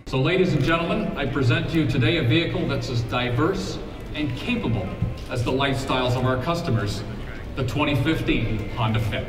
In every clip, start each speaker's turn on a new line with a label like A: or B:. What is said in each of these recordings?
A: So ladies and gentlemen, I present to you today a vehicle that's as diverse and capable as the lifestyles of our customers, the 2015 Honda Fit.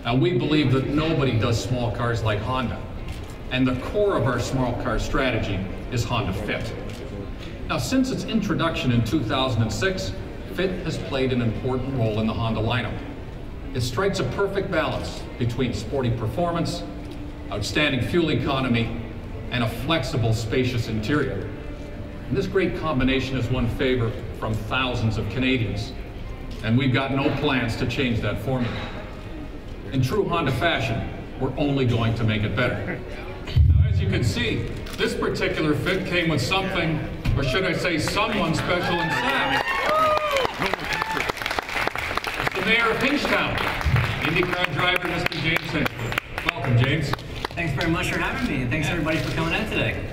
A: Now, we believe that nobody does small cars like Honda, and the core of our small car strategy is Honda Fit. Now, since its introduction in 2006, Fit has played an important role in the Honda lineup. It strikes a perfect balance between sporty performance, outstanding fuel economy, and a flexible, spacious interior. And this great combination has won favor from thousands of Canadians, and we've got no plans to change that formula. In true Honda fashion, we're only going to make it better. Now, as you can see, this particular Fit came with something, or should I say someone special inside. It's the mayor of Hinchtown, IndyCar driver, Mr. James Hinchcliffe. Welcome, James.
B: Thanks very much for having me, and thanks everybody for coming in today.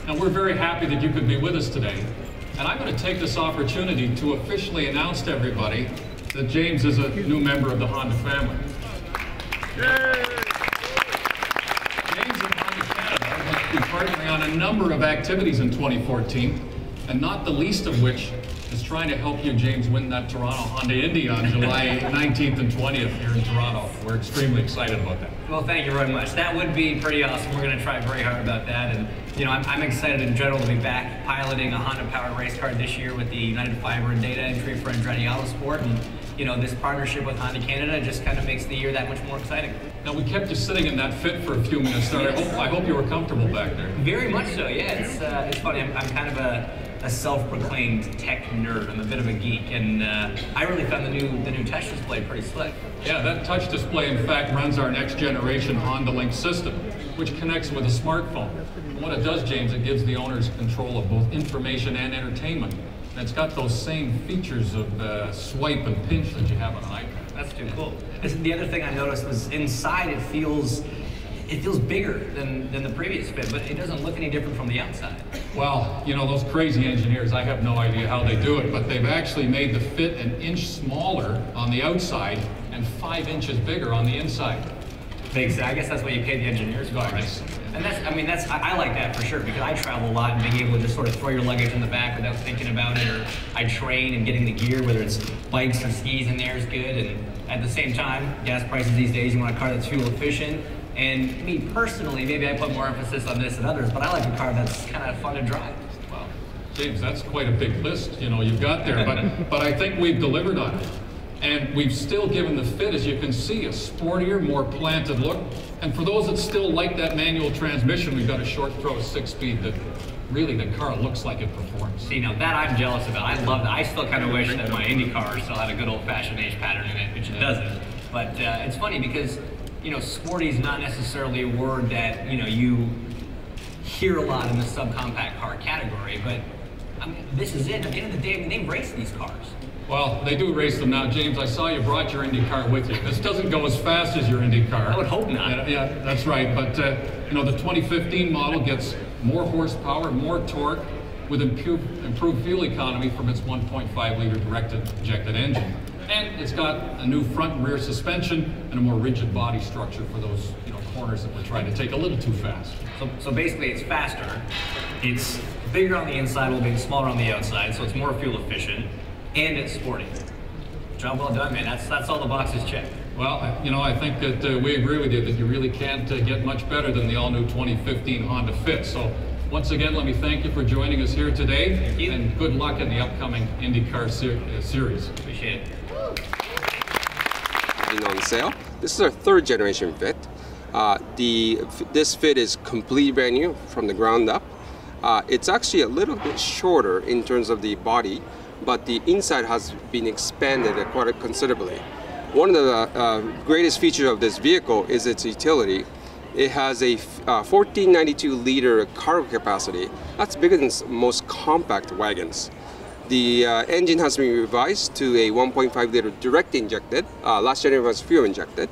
A: Now, we're very happy that you could be with us today, and I'm going to take this opportunity to officially announce to everybody that James is a new member of the Honda family. James and Honda Canada will be partnering on a number of activities in 2014, and not the least of which is trying to help you, James, win that Toronto Honda Indy on July 19th and 20th here in Toronto. We're extremely excited about that.
B: Well, thank you very much. That would be pretty awesome. We're going to try very hard about that, and you know, I'm excited in general to be back piloting a Honda-powered race car this year with the United Fiber and Data entry for Andretti Autosport, and you know, this partnership with Honda Canada just kind of makes the year that much more exciting.
A: Now, we kept you sitting in that Fit for a few minutes there.
B: Yes.
A: I hope you were comfortable back there.
B: Very much so, yeah. It's funny. I'm kind of a self-proclaimed tech nerd. I'm a bit of a geek, and I really found the new touch display pretty slick.
A: Yeah, that touch display, in fact, runs our next generation Honda Link system, which connects with a smartphone. And what it does, James, it gives the owners control of both information and entertainment. And it's got those same features of swipe and pinch that you have on an iPad.
B: That's too cool. The other thing I noticed was inside it feels bigger than the previous Fit, but it doesn't look any different from the outside.
A: Well, you know, those crazy engineers, I have no idea how they do it, but they've actually made the Fit an inch smaller on the outside and 5 inches bigger on the inside.
B: I guess that's what you pay the engineers for, right? And I like that for sure, because I travel a lot, and being able to just sort of throw your luggage in the back without thinking about it, or I train and getting the gear, whether it's bikes or skis in there, is good. And at the same time, gas prices these days, you want a car that's fuel efficient. And me personally, maybe I put more emphasis on this than others, but I like a car that's kind of fun to drive.
A: Well, James, that's quite a big list, you know, you've got there, but I think we've delivered on it. And we've still given the Fit, as you can see, a sportier, more planted look. And for those that still like that manual transmission, we've got a short throw 6-speed that really the car looks like it performs.
B: See, now that I'm jealous about. I love that. I still kind of wish that my Indy car still had a good old-fashioned H pattern in it, which it doesn't. But it's funny because, you know, sporty is not necessarily a word that, you know, you hear a lot in the subcompact car category, but I mean, this is it. At the end of the day, I mean, they race these cars.
A: Well, they do race them now. James, I saw you brought your Indy car with you. This doesn't go as fast as your Indy car.
B: I would hope not.
A: Yeah, that's right. But, you know, the 2015 model gets more horsepower, more torque, with improved fuel economy from its 1.5-liter direct-injected engine. And it's got a new front and rear suspension and a more rigid body structure for those, you know, corners that we're trying to take a little too fast.
B: So basically, it's faster. It's bigger on the inside while being smaller on the outside, so it's more fuel efficient. And it's sporty. Job well done, man. That's all the boxes checked.
A: Well, you know, I think that we agree with you that you really can't get much better than the all-new 2015 Honda Fit. So, once again, let me thank you for joining us here today.
B: Thank you.
A: And good luck in the upcoming IndyCar series.
B: Appreciate it.
C: On sale. This is our 3rd generation Fit. This Fit is complete brand new from the ground up. It's actually a little bit shorter in terms of the body, but the inside has been expanded quite considerably. One of the greatest features of this vehicle is its utility. It has a 1492 liter cargo capacity. That's bigger than most compact wagons. The engine has been revised to a 1.5 liter direct injected. Last generation was fuel injected.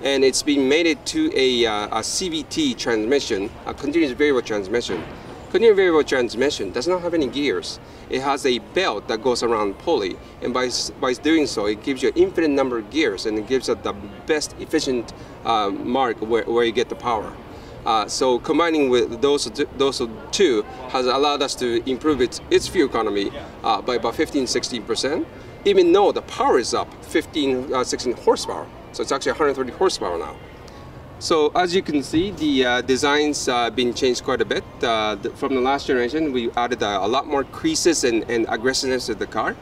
C: And it's been mated to a CVT transmission, a continuous variable transmission. Continuous variable transmission does not have any gears. It has a belt that goes around pulley, and by doing so, it gives you an infinite number of gears, and it gives it the best efficient mark where you get the power. So combining with those two has allowed us to improve its fuel economy by about 15–16%, even though the power is up 16 horsepower. So it's actually 130 horsepower now. So as you can see, the design's been changed quite a bit. From the last generation, we added a lot more creases and aggressiveness to the car.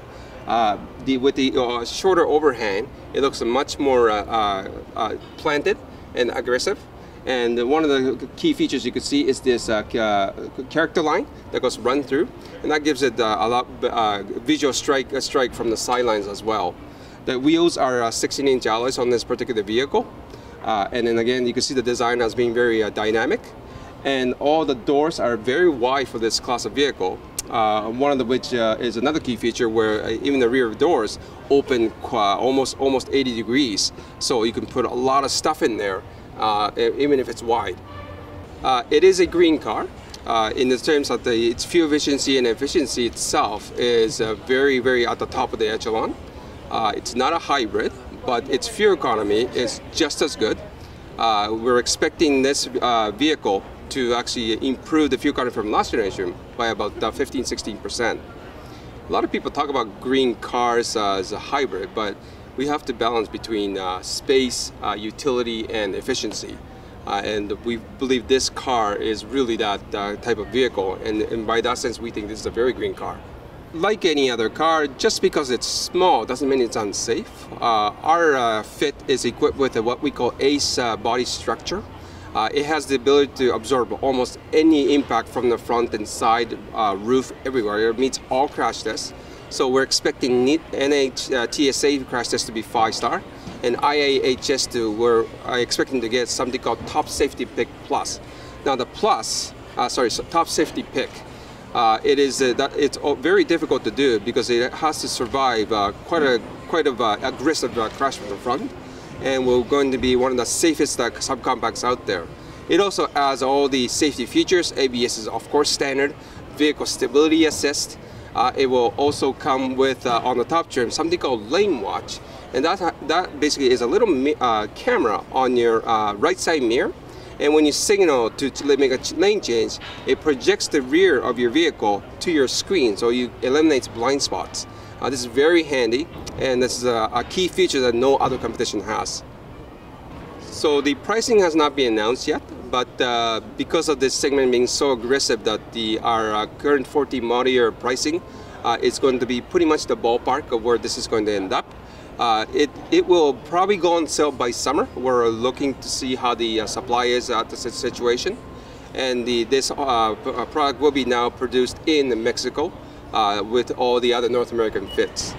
C: With the shorter overhang, it looks much more planted and aggressive. And one of the key features you can see is this character line that goes run through, and that gives it a lot visual strike from the sidelines as well. The wheels are 16-inch alloys on this particular vehicle. And then again, you can see the design as being very dynamic. And all the doors are very wide for this class of vehicle. One of which is another key feature where even the rear doors open almost 80 degrees. So you can put a lot of stuff in there, even if it's wide. It is a green car. In the terms of its fuel efficiency and efficiency itself is very, very at the top of the echelon. It's not a hybrid, but its fuel economy is just as good. We're expecting this vehicle to actually improve the fuel economy from last generation by about 15–16%. A lot of people talk about green cars as a hybrid, but we have to balance between space, utility, and efficiency. And we believe this car is really that type of vehicle, and by that sense, we think this is a very green car. Like any other car, just because it's small doesn't mean it's unsafe. Our Fit is equipped with what we call ACE body structure. It has the ability to absorb almost any impact from the front and side, roof, everywhere. It meets all crash tests. So we're expecting NHTSA crash test to be 5-star, and IAHS we're expecting to get something called Top Safety Pick Plus. Now the Plus, Top Safety Pick. It's very difficult to do because it has to survive quite a aggressive crash from the front, and we're going to be one of the safest subcompacts out there. It also has all the safety features. ABS is of course standard, vehicle stability assist. It will also come with on the top trim something called lane watch, and that basically is a little camera on your right side mirror. And when you signal to make a lane change, it projects the rear of your vehicle to your screen, so you eliminates blind spots. This is very handy, and this is a key feature that no other competition has. So the pricing has not been announced yet, but because of this segment being so aggressive that our current 14 model year pricing is going to be pretty much the ballpark of where this is going to end up. It will probably go on sale by summer. We're looking to see how the supply is at the situation, and this product will be now produced in Mexico with all the other North American fits.